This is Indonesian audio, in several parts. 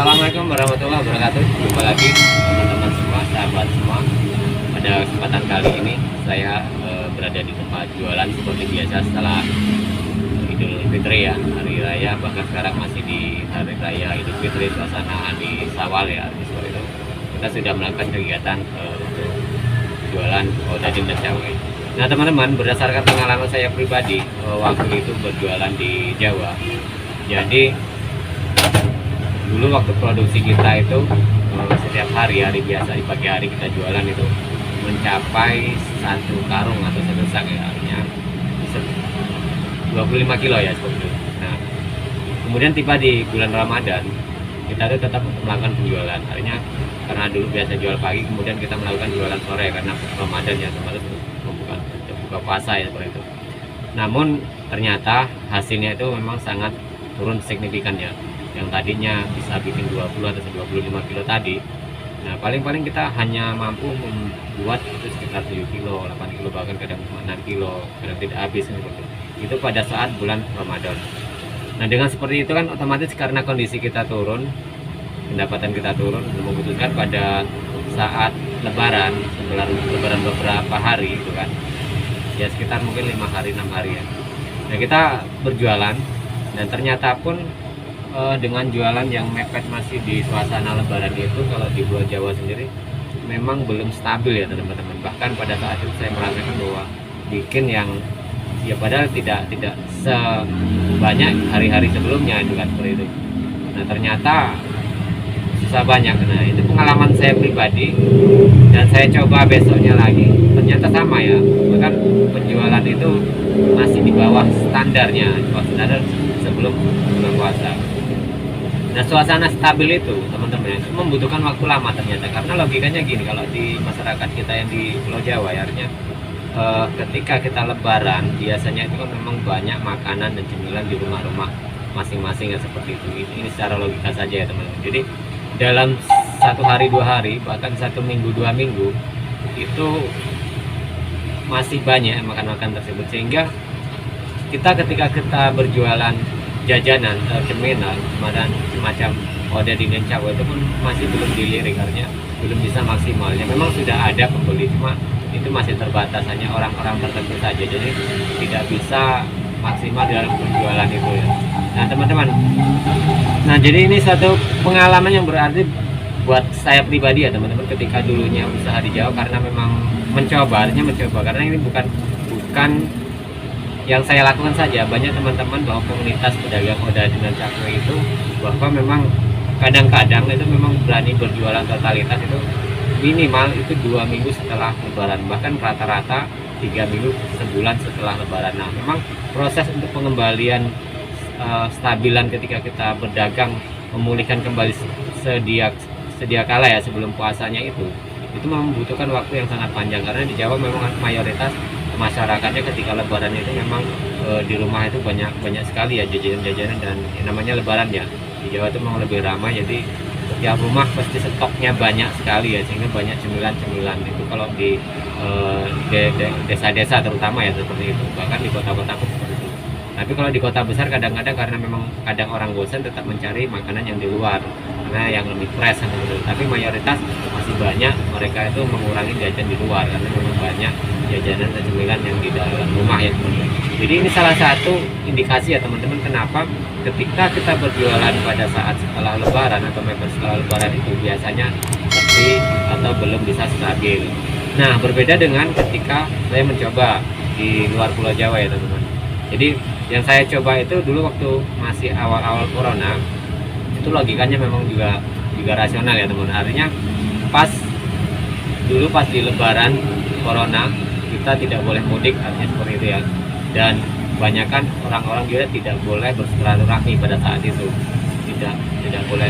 Assalamualaikum warahmatullahi wabarakatuh. Jumpa lagi teman-teman semua, sahabat semua. Pada kesempatan kali ini saya berada di tempat jualan seperti biasa setelah Idul Fitri ya, hari raya. Bahkan sekarang masih di hari raya Idul Fitri, suasana di Sawal ya, seperti itu. Kita sudah melakukan kegiatan untuk jualan daging dan cabai. Nah teman-teman, berdasarkan pengalaman saya pribadi waktu itu berjualan di Jawa. Jadi dulu waktu produksi kita itu setiap hari biasa di pagi hari kita jualan itu mencapai satu karung atau satu sak ya, artinya 25 kilo ya seperti itu. Nah kemudian tiba di bulan Ramadan, kita itu tetap melakukan penjualan, artinya karena dulu biasa jual pagi, kemudian kita melakukan jualan sore karena Ramadan ya, terus buka puasa ya seperti itu. Namun ternyata hasilnya itu memang sangat turun signifikan ya. Yang tadinya bisa bikin 20 atau 25 kilo tadi, nah paling-paling kita hanya mampu membuat itu sekitar 7 kilo, 8 kilo, bahkan kadang 6 kilo, kadang tidak habis seperti itu pada saat bulan Ramadan. Nah dengan seperti itu kan otomatis karena kondisi kita turun, pendapatan kita turun, memutuskan pada saat lebaran, sebelum lebaran beberapa hari itu kan ya, sekitar mungkin 5 hari 6 hari ya. Nah kita berjualan dan ternyata pun dengan jualan yang mepet masih di suasana lebaran itu, kalau di Pulau Jawa sendiri memang belum stabil ya teman-teman. Bahkan pada saat itu saya merasakan bahwa bikin yang ya padahal tidak sebanyak hari-hari sebelumnya itu kan seperti itu. Nah ternyata susah banyak. Nah itu pengalaman saya pribadi dan saya coba besoknya lagi, ternyata sama ya, bahkan penjualan itu masih di bawah standarnya, standar sebelum bulan puasa. Nah suasana stabil itu teman-teman itu membutuhkan waktu lama ternyata, karena logikanya gini, kalau di masyarakat kita yang di Pulau Jawa ya, artinya ketika kita lebaran biasanya itu kan memang banyak makanan dan cemilan di rumah-rumah masing-masing ya, seperti itu. Ini secara logika saja ya teman-teman. Jadi dalam 1 hari 2 hari, bahkan 1 minggu 2 minggu itu masih banyak makan-makan tersebut, sehingga kita ketika kita berjualan jajanan, cemilan, semacam daging dan cabai itu pun masih belum dilirik, artinya belum bisa maksimalnya. Memang sudah ada pembeli, cuma itu masih terbatas, hanya orang-orang tertentu saja, jadi tidak bisa maksimal dalam penjualan itu ya. Nah teman-teman, nah jadi ini satu pengalaman yang berarti buat saya pribadi ya teman-teman, ketika dulunya usaha di Jawa, karena memang mencoba, karena ini bukan yang saya lakukan saja. Banyak teman-teman bahwa komunitas pedagang daging dan cabai itu bahwa memang kadang-kadang itu memang berani berjualan totalitas itu minimal itu 2 minggu setelah lebaran, bahkan rata-rata 3 minggu sebulan setelah lebaran. Nah memang proses untuk pengembalian stabilan ketika kita berdagang, memulihkan kembali sedia kala ya sebelum puasanya itu membutuhkan waktu yang sangat panjang, karena di Jawa memang mayoritas masyarakatnya ketika lebaran itu memang di rumah itu banyak sekali ya jajanan-jajanan, dan namanya lebaran ya di Jawa itu memang lebih ramai, jadi setiap rumah pasti stoknya banyak sekali ya, sehingga banyak cemilan-cemilan itu kalau di desa-desa terutama ya seperti itu, bahkan di kota-kota seperti itu. Tapi kalau di kota besar kadang-kadang karena memang kadang orang bosan tetap mencari makanan yang di luar, karena yang lebih fresh gitu. Tapi mayoritas masih banyak mereka itu mengurangi jajan di luar, karena memang banyak jajanan dan cemilan yang di dalam rumah ya teman-teman. Jadi ini salah satu indikasi ya teman-teman, kenapa ketika kita berjualan pada saat setelah lebaran atau mepet setelah lebaran itu biasanya sepi atau belum bisa stabil. Nah berbeda dengan ketika saya mencoba di luar Pulau Jawa ya teman-teman. Jadi yang saya coba itu dulu waktu masih awal-awal corona, itu logikanya memang juga rasional ya teman-teman. Artinya pas di lebaran corona kita tidak boleh mudik, artinya seperti itu ya, dan kebanyakan orang-orang juga tidak boleh bersilaturahmi pada saat itu, tidak boleh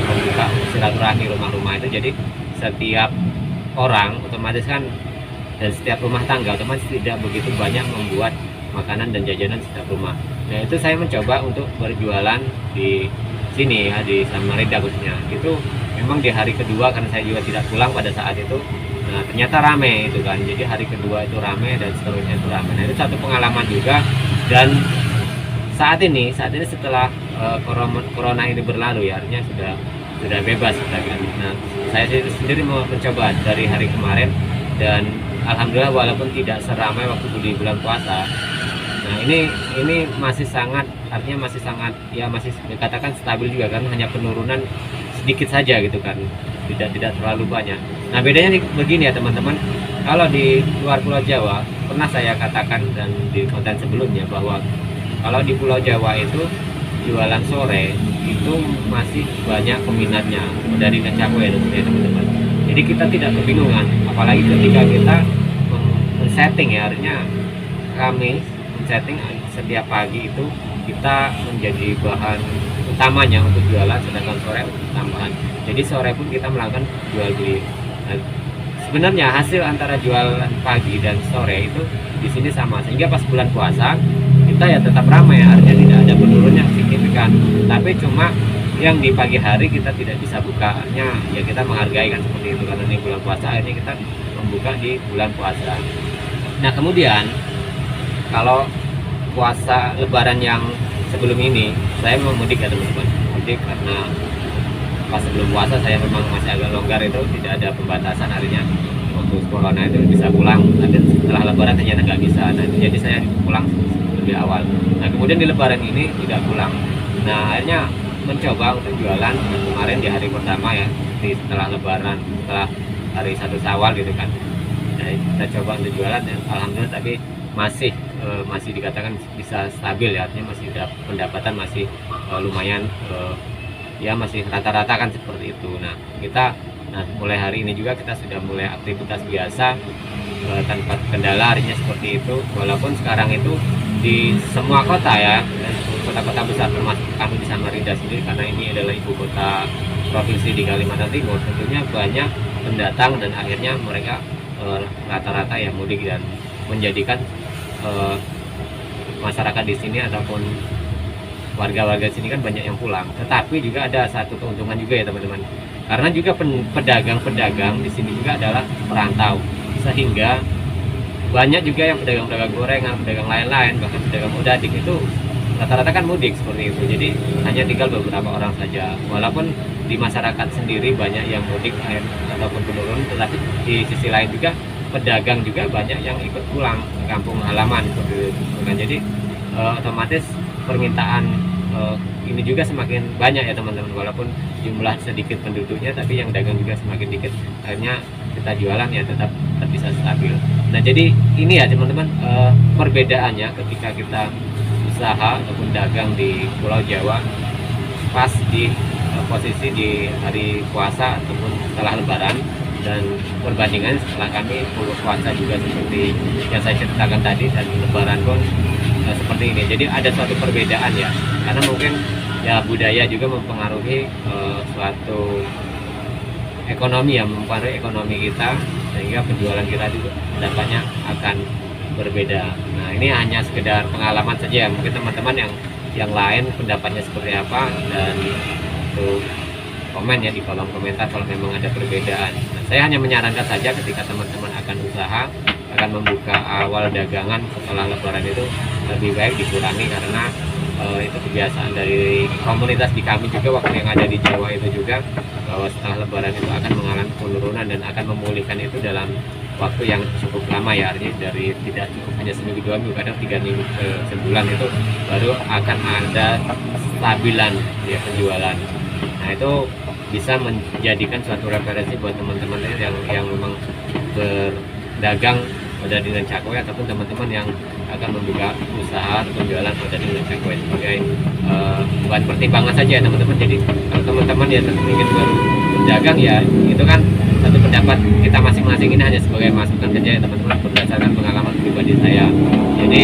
membuka silaturahmi rumah-rumah itu. Jadi setiap orang otomatis kan, dan setiap rumah tangga otomatis tidak begitu banyak membuat makanan dan jajanan setiap rumah. Nah itu saya mencoba untuk berjualan di sini ya, di Samarinda khususnya. Itu memang di hari kedua, karena saya juga tidak pulang pada saat itu, nah ternyata rame itu kan. Jadi hari kedua itu rame dan seterusnya itu rame. Nah itu satu pengalaman juga, dan saat ini setelah corona ini berlalu ya, artinya sudah bebas kita kan. Nah, saya sendiri mau mencoba dari hari kemarin, dan alhamdulillah walaupun tidak seramai waktu di bulan puasa. Nah, ini masih sangat, artinya masih sangat ya, masih dikatakan stabil juga kan, hanya penurunan sedikit saja gitu kan, tidak terlalu banyak. Nah, bedanya begini ya teman-teman, kalau di luar Pulau Jawa pernah saya katakan dan di konten sebelumnya bahwa kalau di Pulau Jawa itu jualan sore itu masih banyak peminatnya dari Ngecakwe ya teman-teman. Jadi kita tidak kebingungan, apalagi ketika kita men-setting ya, artinya kami men-setting setiap pagi itu kita menjadi bahan utamanya untuk jualan, sedangkan sore untuk tambahan. Jadi sore pun kita melakukan jual beli. Nah, sebenarnya hasil antara jualan pagi dan sore itu di sini sama, sehingga pas bulan puasa kita ya tetap ramai, artinya tidak ada penurunan yang signifikan. Tapi cuma yang di pagi hari kita tidak bisa bukanya, ya kita menghargai kan seperti itu, karena ini bulan puasa, akhirnya kita membuka di bulan puasa. Nah, kemudian kalau puasa lebaran yang sebelum ini saya memang mudik ya teman-teman, mudik karena pas sebelum puasa saya memang masih agak longgar, itu tidak ada pembatasan, harinya untuk corona itu bisa pulang, tapi setelah lebaran ternyata nggak bisa. Nah, jadi saya pulang lebih awal. Nah, kemudian di lebaran ini tidak pulang. Nah, akhirnya mencoba untuk jualan kemarin di hari pertama ya, setelah lebaran, setelah hari 1 Syawal gitu kan. Nah, kita coba untuk jualan dan alhamdulillah, tapi masih dikatakan bisa stabil ya, artinya masih pendapatan masih lumayan, ya masih rata-rata kan seperti itu. Nah, mulai hari ini juga kita sudah mulai aktivitas biasa tanpa kendala, artinya seperti itu. Walaupun sekarang itu di semua kota ya, dan kota-kota besar termasuk kami di Samarinda sendiri, karena ini adalah ibu kota provinsi di Kalimantan Timur, tentunya banyak pendatang dan akhirnya mereka rata-rata ya mudik, dan menjadikan masyarakat di sini ataupun warga-warga sini kan banyak yang pulang. Tetapi juga ada satu keuntungan juga ya teman-teman, karena juga pedagang-pedagang di sini juga adalah perantau, sehingga banyak juga yang pedagang-pedagang gorengan, pedagang lain-lain, bahkan pedagang modadik itu rata-rata kan mudik seperti itu. Jadi hanya tinggal beberapa orang saja. Walaupun di masyarakat sendiri banyak yang mudik ataupun menurun, tetapi di sisi lain juga pedagang juga banyak yang ikut pulang ke kampung halaman seperti itu. Nah, jadi otomatis permintaan ini juga semakin banyak ya teman-teman, walaupun jumlah sedikit penduduknya, tapi yang dagang juga semakin dikit, akhirnya kita jualan ya tetap bisa stabil. Nah, jadi ini ya teman-teman, perbedaannya ketika kita usaha ataupun dagang di Pulau Jawa pas di posisi di hari puasa ataupun setelah lebaran, dan perbandingan setelah kami puasa juga seperti yang saya ceritakan tadi, dan lebaran pun seperti ini. Jadi ada suatu perbedaan ya, karena mungkin ya budaya juga mempengaruhi suatu ekonomi ya, mempengaruhi ekonomi kita, sehingga penjualan kita juga dampaknya akan berbeda. Nah, ini hanya sekedar pengalaman saja ya, mungkin teman-teman yang lain pendapatnya seperti apa, dan untuk komen ya di kolom komentar kalau memang ada perbedaan. Nah, saya hanya menyarankan saja ketika teman-teman akan usaha, akan membuka awal dagangan setelah lebaran itu lebih baik dikurangi, karena itu kebiasaan dari komunitas di kami juga waktu yang ada di Jawa itu juga, bahwa setelah lebaran itu akan mengalami penurunan dan akan memulihkan itu dalam waktu yang cukup lama ya, artinya dari tidak cukup hanya seminggu 2 minggu, kadang 3 minggu ke sebulan itu baru akan ada stabilan ya penjualan. Nah, itu bisa menjadikan suatu referensi buat teman-teman yang memang berdagang pada dengan cakwe, ataupun teman-teman yang akan membuka usaha atau jualan pada dengan cakwe sebagai bahan pertimbangan saja ya teman-teman. Jadi kalau teman-teman ya ingin berdagang ya, itu kan satu pendapat kita masing-masing, ini hanya sebagai masukan saja ya teman-teman, berdasarkan pengalaman pribadi saya. Jadi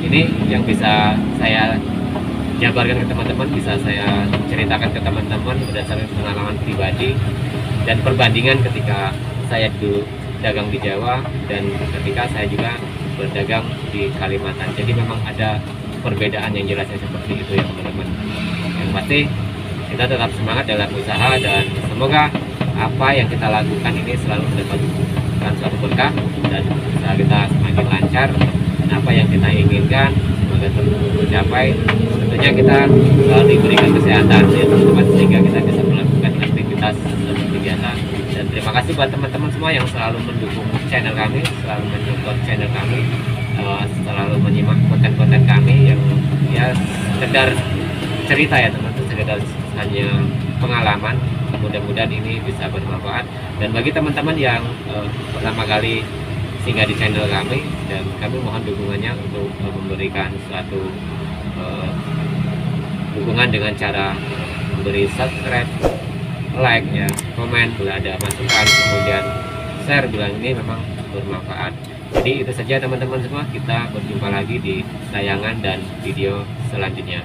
ini yang bisa saya jabarkan ke teman-teman, bisa saya ceritakan ke teman-teman berdasarkan pengalaman pribadi dan perbandingan ketika saya dulu dagang di Jawa dan ketika saya juga berdagang di Kalimantan. Jadi memang ada perbedaan yang jelasnya seperti itu ya teman-teman. Yang pasti kita tetap semangat dalam usaha, dan semoga apa yang kita lakukan ini selalu mendapatkan suatu berkah dan usaha kita semakin lancar, dan apa yang kita inginkan juga tercapai, tentunya kita diberikan kesehatan ya teman-teman, sehingga kita bisa melakukan aktivitas seperti biasa. Dan terima kasih buat teman-teman semua yang selalu mendukung channel kami, selalu menonton channel kami, selalu menyimak konten-konten kami yang ya sekedar cerita ya teman-teman, sekedar hanya pengalaman. Mudah-mudahan ini bisa bermanfaat. Dan bagi teman-teman yang pertama kali singgah di channel kami, dan kami mohon dukungannya untuk memberikan suatu dukungan dengan cara memberi subscribe, like ya, komen bila ada masukan, kemudian share bila ini memang bermanfaat. Jadi itu saja teman-teman semua, kita berjumpa lagi di tayangan dan video selanjutnya.